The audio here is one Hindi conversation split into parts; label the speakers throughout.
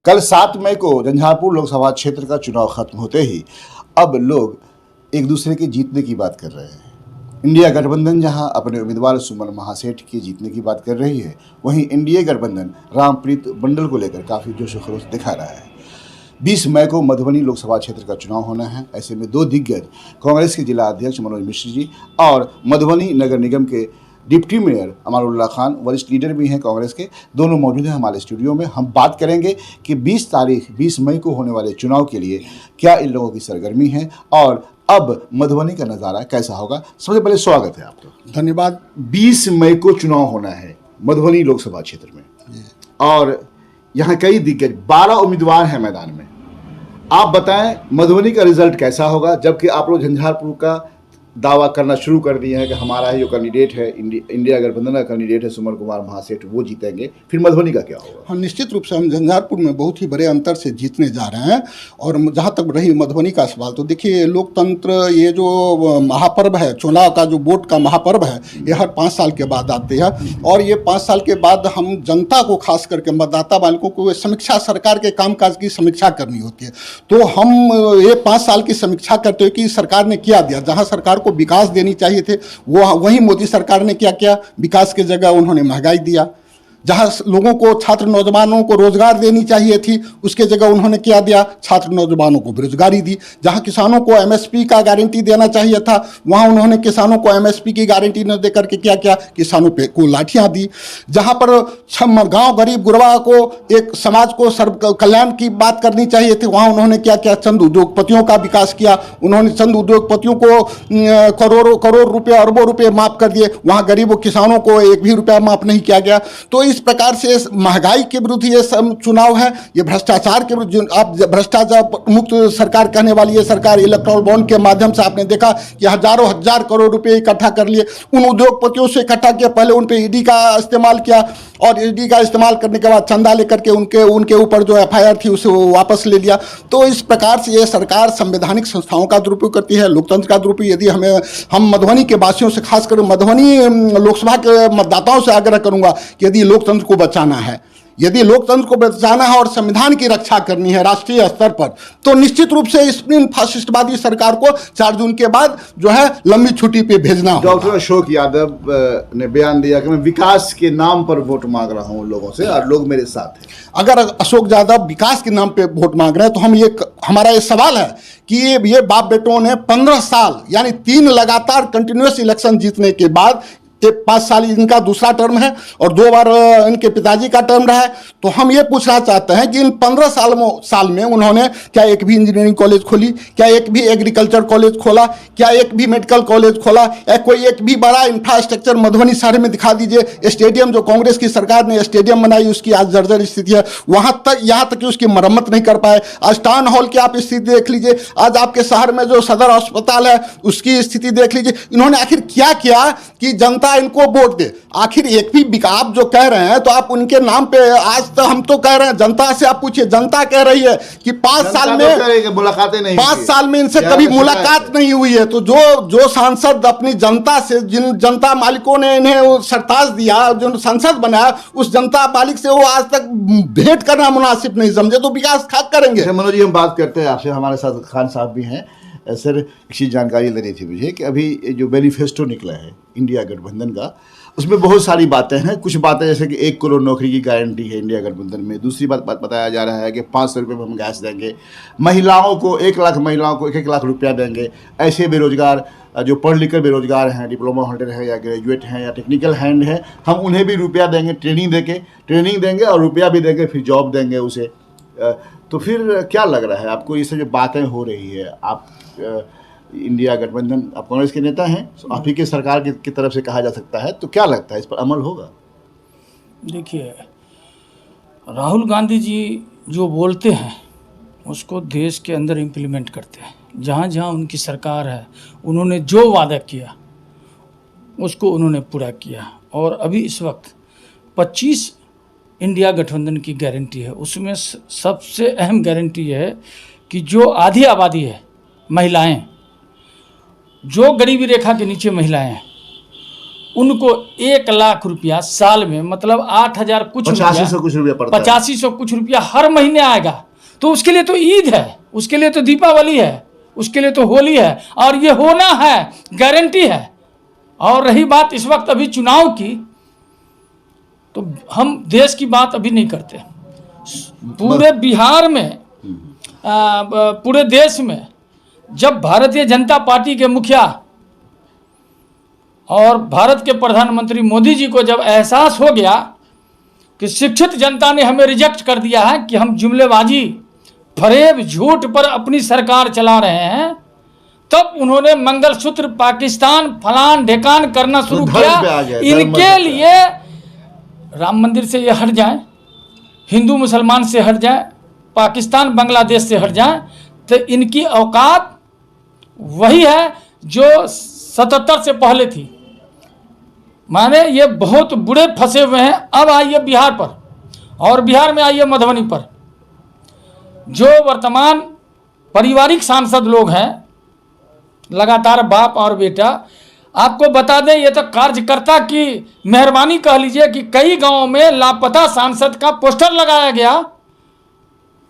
Speaker 1: कल 7 मई को झंझारपुर लोकसभा क्षेत्र का चुनाव खत्म होते ही अब लोग एक दूसरे के जीतने की बात कर रहे हैं। इंडिया गठबंधन जहां अपने उम्मीदवार सुमन महासेठ के जीतने की बात कर रही है, वहीं एनडीए गठबंधन रामप्रीत मंडल को लेकर काफ़ी जोश खरोश दिखा रहा है। 20 मई को मधुबनी लोकसभा क्षेत्र का चुनाव होना है। ऐसे में दो दिग्गज कांग्रेस के जिला अध्यक्ष मनोज मिश्र जी और मधुबनी नगर निगम के डिप्टी मेयर अमानुल्लाह खान, वरिष्ठ लीडर भी हैं कांग्रेस के, दोनों मौजूद हैं हमारे स्टूडियो में। हम बात करेंगे कि 20 मई को होने वाले चुनाव के लिए क्या इन लोगों की सरगर्मी है और अब मधुबनी का नज़ारा कैसा होगा। सबसे पहले स्वागत है आपका।
Speaker 2: धन्यवाद।
Speaker 1: 20 मई को चुनाव होना है मधुबनी लोकसभा क्षेत्र में और यहाँ कई दिग्गज 12 उम्मीदवार हैं मैदान में। आप बताएं मधुबनी का रिजल्ट कैसा होगा, जबकि आप लोग झंझारपुर का दावा करना शुरू कर दिए हैं कि हमारा ही जो कैंडिडेट है, इंडिया गठबंधन का कैंडिडेट है सुमन कुमार महासेठ, वो जीतेंगे। फिर मधुबनी का क्या होगा?
Speaker 2: हाँ, निश्चित रूप से हम झंझारपुर में बहुत ही बड़े अंतर से जीतने जा रहे हैं। और जहाँ तक रही मधुबनी का सवाल, तो देखिए लोकतंत्र, ये जो महापर्व है, चुनाव का जो वोट का महापर्व है, ये हर 5 साल के बाद आते हैं। और ये 5 साल के बाद हम जनता को, खास करके मतदाता बालकों को समीक्षा, सरकार के कामकाज की समीक्षा करनी होती है। तो हम ये 5 साल की समीक्षा करते हुए कि सरकार ने क्या दिया। जहाँ सरकार को विकास देनी चाहिए थे, वो वहीं मोदी सरकार ने क्या किया, विकास की जगह उन्होंने महंगाई दिया। जहाँ लोगों को, छात्र नौजवानों को रोजगार देनी चाहिए थी, उसके जगह उन्होंने क्या दिया, छात्र नौजवानों को बेरोजगारी दी। जहाँ किसानों को एमएसपी का गारंटी देना चाहिए था, वहाँ उन्होंने किसानों को एमएसपी की गारंटी न देकर के क्या किया, किसानों पे को लाठियाँ दी। जहाँ पर गांव गरीब गुरबा को, एक समाज को सर्व कल्याण की बात करनी चाहिए थी, वहाँ उन्होंने क्या किया, चंद उद्योगपतियों का विकास किया। उन्होंने चंद उद्योगपतियों को करोड़ रुपये, अरबों रुपये माफ कर दिए। वहाँ गरीबों किसानों को एक भी रुपया माफ नहीं किया गया। तो इस प्रकार से महंगाई के विरुद्ध ये चुनाव है। ये भ्रष्टाचार के विरुद्ध, आप भ्रष्टाचार मुक्त सरकार कहने वाली ये सरकार, इलेक्ट्रल बॉन्ड के माध्यम से आपने देखा कि हजारों हजार करोड़ रुपए इकट्ठा कर लिए। उन उद्योगपतियों से इकट्ठा किया, पहले उन पे ईडी का इस्तेमाल किया और ईडी का इस्तेमाल करने के बाद चंदा लेकर के उनके ऊपर जो एफआईआर थी उसे वो वापस ले लिया। तो इस प्रकार से ये सरकार संवैधानिक संस्थाओं का दुरुपयोग करती है, लोकतंत्र का दुरुपयोग। यदि हम मधुबनी के वासियों से, खासकर मधुबनी लोकसभा के मतदाताओं से आग्रह करूंगा कि यदि लोकतंत्र को बचाना है, यदि लोकतंत्र को बचाना है और संविधान की रक्षा करनी है राष्ट्रीय स्तर पर, तो निश्चित रूप से इस फासिस्टवादी सरकार को 4 जून के बाद जो है लंबी छुट्टी पे भेजना होगा।
Speaker 1: डॉक्टर अशोक यादव ने बयान दिया कि मैं विकास के नाम पर वोट मांग रहा हूं लोगों से और लोग मेरे साथ हैं।
Speaker 2: अगर अशोक यादव विकास के नाम पे वोट मांग रहे हैं तो हमारा ये सवाल है कि ये बाप बेटों ने 15 साल यानी 3 लगातार कंटिन्यूस इलेक्शन जीतने के बाद 5 साल इनका दूसरा टर्म है और 2 बार इनके पिताजी का टर्म रहा है। तो हम ये पूछना चाहते हैं कि इन 15 साल में उन्होंने क्या एक भी इंजीनियरिंग कॉलेज खोली, क्या एक भी एग्रीकल्चर कॉलेज खोला, क्या एक भी मेडिकल कॉलेज खोला, या कोई एक भी बड़ा इंफ्रास्ट्रक्चर मधुबनी शहर में दिखा दीजिए। स्टेडियम जो कांग्रेस की सरकार ने स्टेडियम बनाई, उसकी आज जर्जर स्थिति है। यहाँ तक कि उसकी मरम्मत नहीं कर पाए। आज टाउन हॉल की आप स्थिति देख लीजिए, आज आपके शहर में जो सदर अस्पताल है उसकी स्थिति देख लीजिए। इन्होंने आखिर क्या किया कि जनता इनको वोट दे। आखिर एक भी आप जो कह रहे हैं तो आप उनके नाम पे, आज तो हम तो कह रहे हैं, जनता से आप पूछिए, जनता कह रही है कि 5 साल में
Speaker 1: मुलाकातें नहीं,
Speaker 2: 5 साल में इनसे कभी मुलाकात नहीं हुई है। तो जो सांसद अपनी जनता से, जिन जनता मालिकों ने इन्हें सरताज दिया, जो सांसद बनाया, उस जनता मालिक से वो आज तक भेंट करना मुनासिब नहीं समझे, तो विकास खाक करेंगे।
Speaker 1: मनोज जी, हम बात करते हैं आपसे, हमारे साथ खान साहब भी हैं। सर, एक चीज़ जानकारी लेनी थी मुझे कि अभी जो मैनिफेस्टो निकला है इंडिया गठबंधन का, उसमें बहुत सारी बातें हैं। कुछ बातें जैसे कि 1 करोड़ नौकरी की गारंटी है इंडिया गठबंधन में। दूसरी बात बताया जा रहा है कि 500 रुपये में हम गैस देंगे, महिलाओं को 1 लाख महिलाओं को 1 लाख रुपया देंगे। ऐसे बेरोजगार जो पढ़ लिख कर बेरोजगार हैं, डिप्लोमा होल्डर हैं या ग्रेजुएट हैं या टेक्निकल हैंड हैं, हम उन्हें भी रुपया देंगे, ट्रेनिंग देंगे और रुपया भी देंगे, फिर जॉब देंगे उसे। तो फिर क्या लग रहा है आपको, ये सब जो बातें हो रही है, आप इंडिया गठबंधन, आप कांग्रेस के नेता हैं, आप ही के सरकार की तरफ से कहा जा सकता है, तो क्या लगता है इस पर अमल होगा?
Speaker 3: देखिए, राहुल गांधी जी जो बोलते हैं उसको देश के अंदर इम्प्लीमेंट करते हैं। जहाँ जहाँ उनकी सरकार है, उन्होंने जो वादा किया उसको उन्होंने पूरा किया। और अभी इस वक्त 25 इंडिया गठबंधन की गारंटी है। उसमें सबसे अहम गारंटी है कि जो आधी आबादी है, महिलाएं, जो गरीबी रेखा के नीचे महिलाएं हैं, उनको 1 लाख रुपया साल में, मतलब 8,000 कुछ
Speaker 1: 8500 कुछ रुपया पड़ता है।
Speaker 3: 8500 कुछ रुपया हर महीने आएगा। तो उसके लिए तो ईद है, उसके लिए तो दीपावली है, उसके लिए तो होली है, और ये होना है, गारंटी है। और रही बात इस वक्त अभी चुनाव की, तो हम देश की बात अभी नहीं करते। पूरे बिहार में, पूरे देश में जब भारतीय जनता पार्टी के मुखिया और भारत के प्रधानमंत्री मोदी जी को जब एहसास हो गया कि शिक्षित जनता ने हमें रिजेक्ट कर दिया है, कि हम जुमलेबाजी, फरेब, झूठ पर अपनी सरकार चला रहे हैं, तब उन्होंने मंगलसूत्र पाकिस्तान फलान ढेकान करना शुरू किया। इनके लिए राम मंदिर से ये हट जाएं, हिंदू मुसलमान से हट जाएं, पाकिस्तान बांग्लादेश से हट जाएं, तो इनकी औकात वही है जो 77 से पहले थी। माने ये बहुत बुरे फंसे हुए हैं। अब आइए बिहार पर, और बिहार में आइए मधुबनी पर। जो वर्तमान पारिवारिक सांसद लोग हैं, लगातार बाप और बेटा, आपको बता दें, ये तो कार्यकर्ता की मेहरबानी कह लीजिए कि कई गांवों में लापता सांसद का पोस्टर लगाया गया,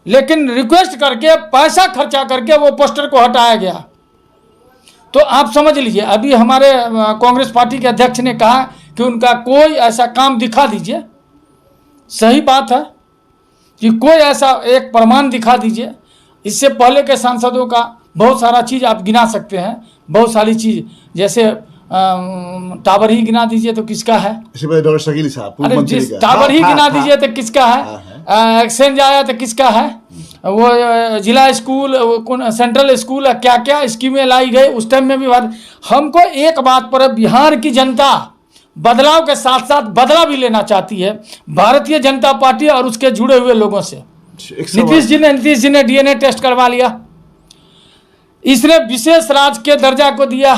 Speaker 3: लेकिन रिक्वेस्ट करके, पैसा खर्चा करके वो पोस्टर को हटाया गया। तो आप समझ लीजिए, अभी हमारे कांग्रेस पार्टी के अध्यक्ष ने कहा कि उनका कोई ऐसा काम दिखा दीजिए। सही बात है कि कोई ऐसा एक प्रमाण दिखा दीजिए। इससे पहले के सांसदों का बहुत सारा चीज़ आप गिना सकते हैं, बहुत सारी चीज़, जैसे टावर ही गिना दीजिए तो किसका है?
Speaker 1: डॉक्टर शकील साहब,
Speaker 3: अरे जिस टावर ही गिना दीजिए तो किसका है? एक्सचेंज आया तो किसका है? वो जिला स्कूल, वो सेंट्रल स्कूल, क्या क्या स्कीमें लाई गई उस टाइम में भी बात। हमको एक बात पर बिहार की जनता बदलाव के साथ साथ बदला भी लेना चाहती है, भारतीय जनता पार्टी और उसके जुड़े हुए लोगों से। नीतीश जी ने DNA टेस्ट करवा लिया, इसने विशेष राज्य के दर्जा को दिया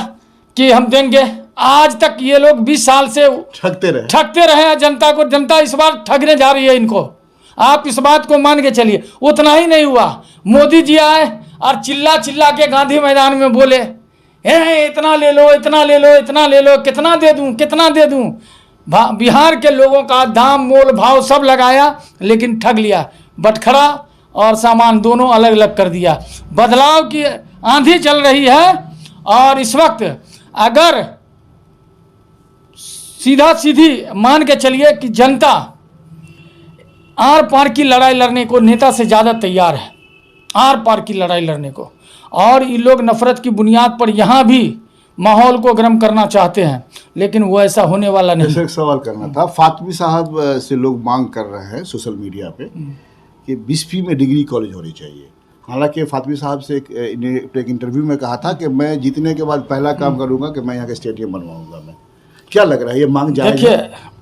Speaker 3: कि हम देंगे। आज तक ये लोग 20 साल से ठगते रहे हैं जनता को। जनता इस बार ठगने जा रही है इनको, आप इस बात को मान के चलिए। उतना ही नहीं हुआ, मोदी जी आए और चिल्ला चिल्ला के गांधी मैदान में बोले, इतना ले लो, इतना ले लो, इतना ले लो, कितना दे दूं, कितना दे दूं। बिहार के लोगों का दाम मोल भाव सब लगाया, लेकिन ठग लिया। बटखरा और सामान दोनों अलग अलग कर दिया। बदलाव की आंधी चल रही है, और इस वक्त अगर सीधा सीधी मान के चलिए कि जनता आर पार की लड़ाई लड़ने को नेता से ज़्यादा तैयार है, आर पार की लड़ाई लड़ने को। और ये लोग नफरत की बुनियाद पर यहाँ भी माहौल को गर्म करना चाहते हैं, लेकिन वो ऐसा होने वाला नहीं।
Speaker 1: एक सवाल करना था, फातमी साहब से लोग मांग कर रहे हैं सोशल मीडिया पे कि बिस्फी में डिग्री कॉलेज होनी चाहिए। हालांकि फातमी साहब से एक इंटरव्यू में कहा था कि मैं जीतने के बाद पहला काम करूंगा कि मैं यहाँ के स्टेडियम बनवाऊंगा। मैं क्या लग रहा है, ये मांग जायज है?
Speaker 3: देखिए,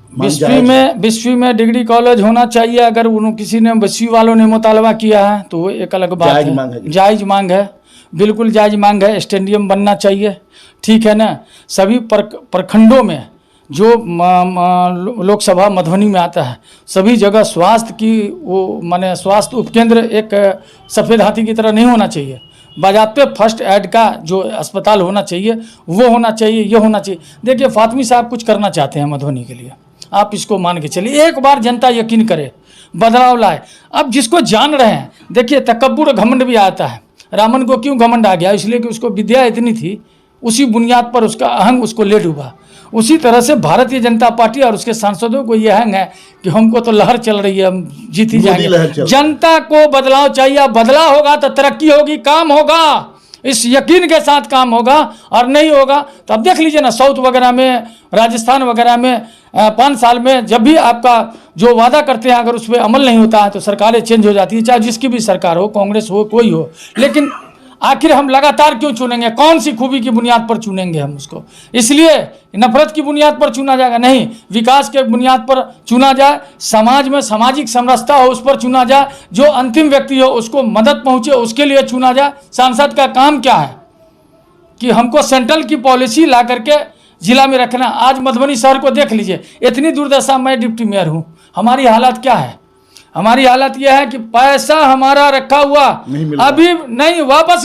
Speaker 3: बिस्फी में डिग्री कॉलेज होना चाहिए। अगर किसी ने बिस्फी वालों ने मुतालबा किया है तो वो एक अलग बात है, जायज मांग है, बिल्कुल जायज मांग है। स्टेडियम बनना चाहिए, ठीक है ना। सभी प्रखंडों में जो लोकसभा मधुबनी में आता है, सभी जगह स्वास्थ्य की वो माने स्वास्थ्य उपकेंद्र एक सफ़ेद हाथी की तरह नहीं होना चाहिए। बाज़ाब्ते फर्स्ट एड का जो अस्पताल होना चाहिए वो होना चाहिए, ये होना चाहिए। देखिए, फातमी साहब कुछ करना चाहते हैं मधुबनी के लिए, आप इसको मान के चलिए। एक बार जनता यकीन करे, बदलाव लाए। अब जिसको जान रहे हैं, देखिए तकब्बुर घमंड भी आता है। रावण को क्यों घमंड आ गया? इसलिए कि उसको विद्या इतनी थी, उसी बुनियाद पर उसका अहंग उसको ले डूबा। उसी तरह से भारतीय जनता पार्टी और उसके सांसदों को यह अहंग है कि हमको तो लहर चल रही है, हम जीत ही जाएंगे। जनता को बदलाव चाहिए, बदलाव होगा तो तरक्की होगी, काम होगा, इस यकीन के साथ काम होगा। और नहीं होगा तो अब देख लीजिए ना, साउथ वगैरह में, राजस्थान वगैरह में 5 साल में जब भी आपका जो वादा करते हैं अगर उस पर अमल नहीं होता है तो सरकारें चेंज हो जाती है, चाहे जिसकी भी सरकार हो, कांग्रेस हो, कोई हो। लेकिन आखिर हम लगातार क्यों चुनेंगे? कौन सी खूबी की बुनियाद पर चुनेंगे हम उसको? इसलिए नफरत की बुनियाद पर चुना जाएगा नहीं, विकास के बुनियाद पर चुना जाए, समाज में सामाजिक समरसता हो उस पर चुना जाए, जो अंतिम व्यक्ति हो उसको मदद पहुंचे उसके लिए चुना जाए। सांसद का काम क्या है कि हमको सेंट्रल की पॉलिसी ला करके जिला में रखना। आज मधुबनी शहर को देख लीजिए, इतनी दुर्दशा। मैं डिप्टी मेयर हूँ, हमारी हालत क्या है? हमारी हालत यह है कि पैसा हमारा रखा हुआ अभी नहीं वापस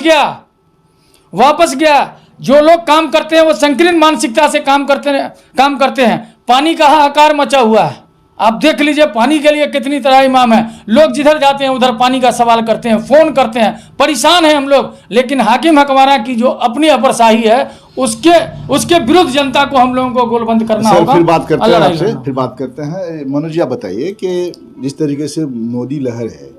Speaker 3: गया। जो लोग काम करते हैं वो संकीर्ण मानसिकता से काम करते हैं। पानी का हाहाकार मचा हुआ है, आप देख लीजिए पानी के लिए कितनी तरह इमाम है। लोग जिधर जाते हैं उधर पानी का सवाल करते हैं, फ़ोन करते हैं, परेशान हैं हम लोग। लेकिन हाकिम हकमारा की जो अपनी अफरशाही है उसके विरुद्ध जनता को हम लोगों को गोलबंद करना होगा।
Speaker 1: फिर बात करते हैं आपसे, फिर बात करते हैं। मनोज जी, आप बताइए कि जिस तरीके से मोदी लहर है,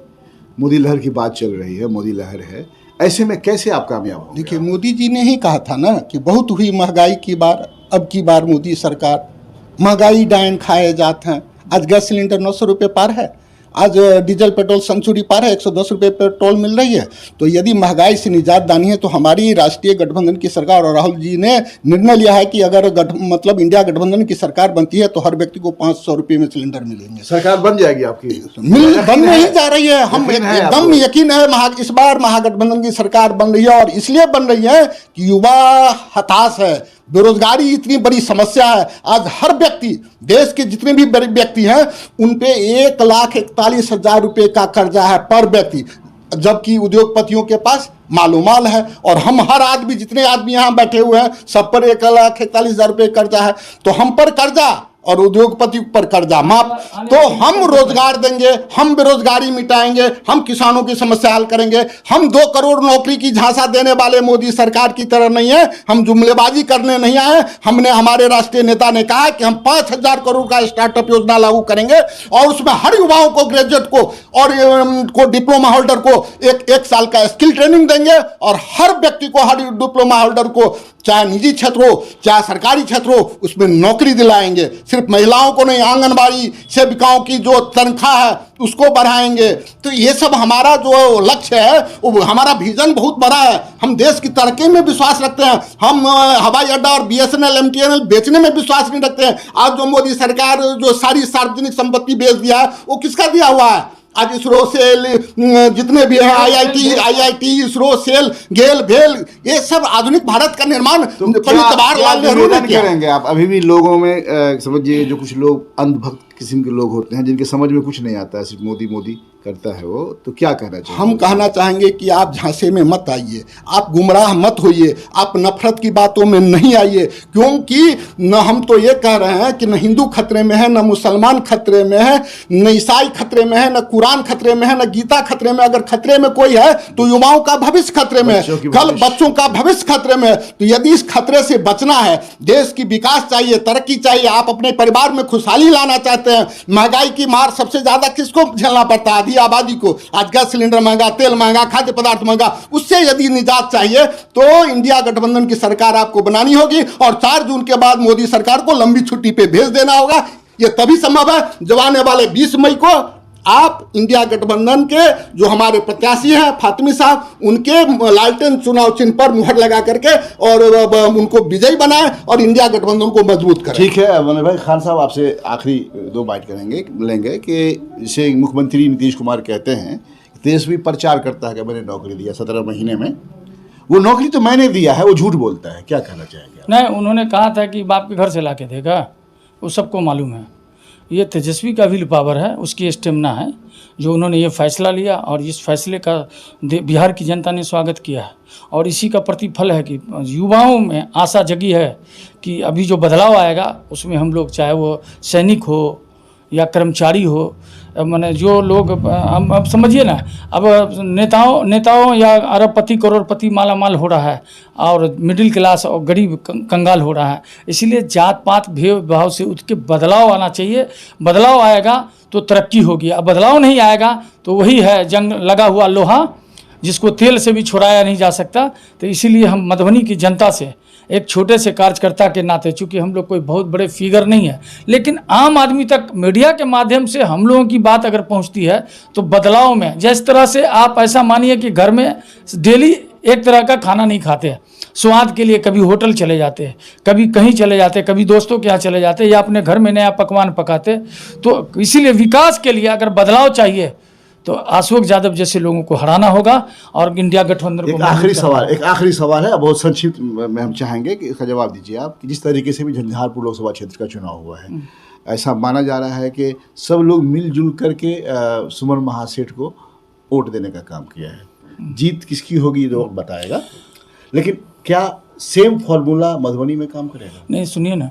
Speaker 1: मोदी लहर की बात चल रही है, मोदी लहर है, ऐसे में कैसे आप कामयाब हो?
Speaker 2: देखिए, मोदी जी ने ही कहा था ना कि बहुत हुई महंगाई की बार, अब की बार मोदी सरकार, महंगाई डायन खाए जाते हैं। आज गैस सिलेंडर 900 रुपये पार है, आज डीजल पेट्रोल सेंचुरी पार है, 110 रुपये पेट्रोल मिल रही है। तो यदि महंगाई से निजात दानी है तो हमारी राष्ट्रीय गठबंधन की सरकार और राहुल जी ने निर्णय लिया है कि अगर मतलब इंडिया गठबंधन की सरकार बनती है तो हर व्यक्ति को 500 रुपये में सिलेंडर मिलेंगे।
Speaker 1: सरकार बन जाएगी आपकी?
Speaker 2: बन नहीं जा रही है, हम एकदम यकीन है इस बार महागठबंधन की सरकार बन रही है। और इसलिए बन रही है कि युवा हताश है, बेरोजगारी इतनी बड़ी समस्या है। आज हर व्यक्ति, देश के जितने भी व्यक्ति हैं उन पे 1,41,000 रुपये का कर्जा है पर व्यक्ति, जबकि उद्योगपतियों के पास मालो माल है। और हम हर आदमी, जितने आदमी यहाँ बैठे हुए हैं, सब पर 1,41,000 रुपये कर्जा है। तो हम पर कर्जा और उद्योगपति पर कर्जा माफ, तो हम रोजगार देंगे, हम बेरोजगारी मिटाएंगे, हम किसानों की समस्या हल करेंगे। हम 2 करोड़ नौकरी की झांसा देने वाले मोदी सरकार की तरह नहीं है, हम जुमलेबाजी करने नहीं आए। हमने, हमारे राष्ट्रीय नेता ने कहा कि हम 5,000 करोड़ का स्टार्टअप योजना लागू करेंगे और उसमें हर युवाओं को, ग्रेजुएट को और डिप्लोमा होल्डर को एक साल का स्किल ट्रेनिंग देंगे। और हर व्यक्ति को, हर डिप्लोमा होल्डर को, चाहे निजी क्षेत्र हो चाहे सरकारी क्षेत्र हो, उसमें नौकरी दिलाएंगे। सिर्फ महिलाओं को नहीं, आंगनबाड़ी सेविकाओं की जो तनख्वाह है उसको बढ़ाएंगे। तो ये सब हमारा जो लक्ष्य है, वो हमारा विजन बहुत बड़ा है। हम देश की तरक्की में विश्वास रखते हैं। हम हवाई अड्डा और BSNL MTNL बेचने में विश्वास नहीं रखते हैं। आज जो मोदी सरकार जो सारी सार्वजनिक संपत्ति बेच दिया है, वो किसका दिया हुआ है? आज इसरो, सेल, जितने भी हैं, IIT, इसरो, सेल, गेल, भेल, ये सब आधुनिक भारत का निर्माण पंडित जवाहरलाल नेहरू ने किया।
Speaker 1: करेंगे आप? अभी भी लोगों में समझिए, जो कुछ लोग अंधभक्त किस्म के लोग होते हैं, जिनके समझ में कुछ नहीं आता है, सिर्फ मोदी मोदी करता है वो, तो क्या कहना चाहिए?
Speaker 2: हम कहना चाहेंगे कि आप झांसे में मत आइए, आप गुमराह मत होइए, आप नफरत की बातों में नहीं आइए। क्योंकि न हम तो ये कह रहे हैं कि न हिंदू खतरे में है, न मुसलमान खतरे में है, न ईसाई खतरे में है, न कुरान खतरे में है, न गीता खतरे में। अगर खतरे में कोई है तो युवाओं का भविष्य खतरे में है, कल बच्चों का भविष्य खतरे में है। तो यदि इस खतरे से बचना है, देश की विकास चाहिए, तरक्की चाहिए, आप अपने परिवार में खुशहाली लाना चाहते हैं, महंगाई की मार सबसे ज्यादा किसको झेलना पड़ता है? आधी आबादी को। आज गैस सिलेंडर महंगा, तेल महंगा, खाद्य पदार्थ महंगा, उससे यदि निजात चाहिए तो इंडिया गठबंधन की सरकार आपको बनानी होगी और 4 जून के बाद मोदी सरकार को लंबी छुट्टी पे भेज देना होगा। यह तभी संभव है जब आने वाले 20 मई को आप इंडिया गठबंधन के जो हमारे प्रत्याशी हैं फातिमी साहब, उनके लालटेन चुनाव चिन्ह पर मुहर लगा करके और उनको विजयी बनाएं और इंडिया गठबंधन को मजबूत करें।
Speaker 1: ठीक है मनोज भाई, खान साहब आपसे आखिरी 2 बाइट लेंगे कि जिसे मुख्यमंत्री नीतीश कुमार कहते हैं, तेजस्वी प्रचार करता है कि मैंने नौकरी दिया 17 महीने में, वो नौकरी तो मैंने दिया है, वो झूठ बोलता है, क्या कहना चाहेंगे?
Speaker 3: नहीं, उन्होंने कहा था कि बाप के घर से ला के देगा, वो सबको मालूम है। ये तेजस्वी का विल पावर है, उसकी स्टेमिना है जो उन्होंने ये फैसला लिया और इस फैसले का बिहार की जनता ने स्वागत किया है। और इसी का प्रतिफल है कि युवाओं में आशा जगी है कि अभी जो बदलाव आएगा उसमें हम लोग, चाहे वो सैनिक हो या कर्मचारी हो, माने जो लोग, अब समझिए ना, अब नेताओं या अरबपति करोड़पति माला माल हो रहा है और मिडिल क्लास और गरीब कंगाल हो रहा है। इसलिए जात पात भेदभाव से उठ के बदलाव आना चाहिए। बदलाव आएगा तो तरक्की होगी, अब बदलाव नहीं आएगा तो वही है जंग लगा हुआ लोहा जिसको तेल से भी छुड़ाया नहीं जा सकता। तो इसीलिए हम मधुबनी की जनता से एक छोटे से कार्यकर्ता के नाते, चूँकि हम लोग कोई बहुत बड़े फिगर नहीं है, लेकिन आम आदमी तक मीडिया के माध्यम से हम लोगों की बात अगर पहुंचती है तो बदलाव में, जिस तरह से आप ऐसा मानिए कि घर में डेली एक तरह का खाना नहीं खाते हैं, स्वाद के लिए कभी होटल चले जाते हैं, कभी कहीं चले जाते हैं, कभी दोस्तों के यहाँ चले जाते हैं या अपने घर में नया पकवान पकाते। तो इसीलिए विकास के लिए अगर बदलाव चाहिए तो अशोक यादव जैसे लोगों को हराना होगा और इंडिया गठबंधन को।
Speaker 1: एक आखिरी सवाल है, बहुत संक्षिप्त में हम चाहेंगे कि इसका जवाब दीजिए आप, कि जिस तरीके से भी झंझारपुर लोकसभा क्षेत्र का चुनाव हुआ है, ऐसा माना जा रहा है कि सब लोग मिलजुल करके सुमन महासेठ को वोट देने का काम किया है। जीत किसकी होगी ये तो बताएगा, लेकिन क्या सेम फॉर्मूला मधुबनी में काम करेगा?
Speaker 3: नहीं, सुनिए ना,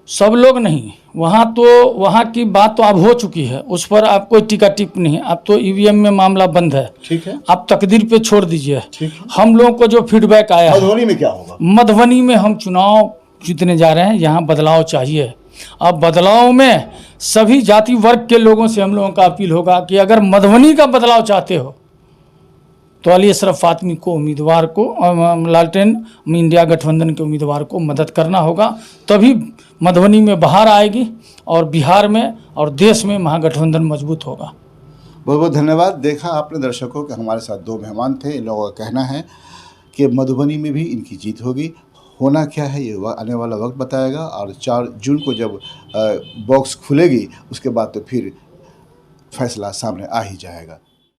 Speaker 3: सब लोग नहीं, वहाँ की बात तो अब हो चुकी है, उस पर आप कोई टीका टिप नहीं। अब तो ईवीएम में मामला बंद है,
Speaker 1: ठीक है,
Speaker 3: आप तकदीर पे छोड़ दीजिए।
Speaker 1: ठीक है।
Speaker 3: हम लोगों को जो फीडबैक आया है,
Speaker 1: मधुबनी में क्या होगा?
Speaker 3: मधुबनी में हम चुनाव जीतने जा रहे हैं, यहाँ बदलाव चाहिए। अब बदलाव में सभी जाति वर्ग के लोगों से हम लोगों का अपील होगा कि अगर मधुबनी का बदलाव चाहते हो तो अली अशरफ फातमी को उम्मीदवार को, लालटेन इंडिया गठबंधन के उम्मीदवार को मदद करना होगा, तभी मधुबनी में बहार आएगी और बिहार में और देश में महागठबंधन मजबूत होगा।
Speaker 1: बहुत बहुत धन्यवाद। देखा आपने दर्शकों कि हमारे साथ दो मेहमान थे। इन लोगों का कहना है कि मधुबनी में भी इनकी जीत होगी। होना क्या है ये आने वाला वक्त बताएगा, और 4 जून को जब बॉक्स खुलेगी उसके बाद तो फिर फैसला सामने आ ही जाएगा।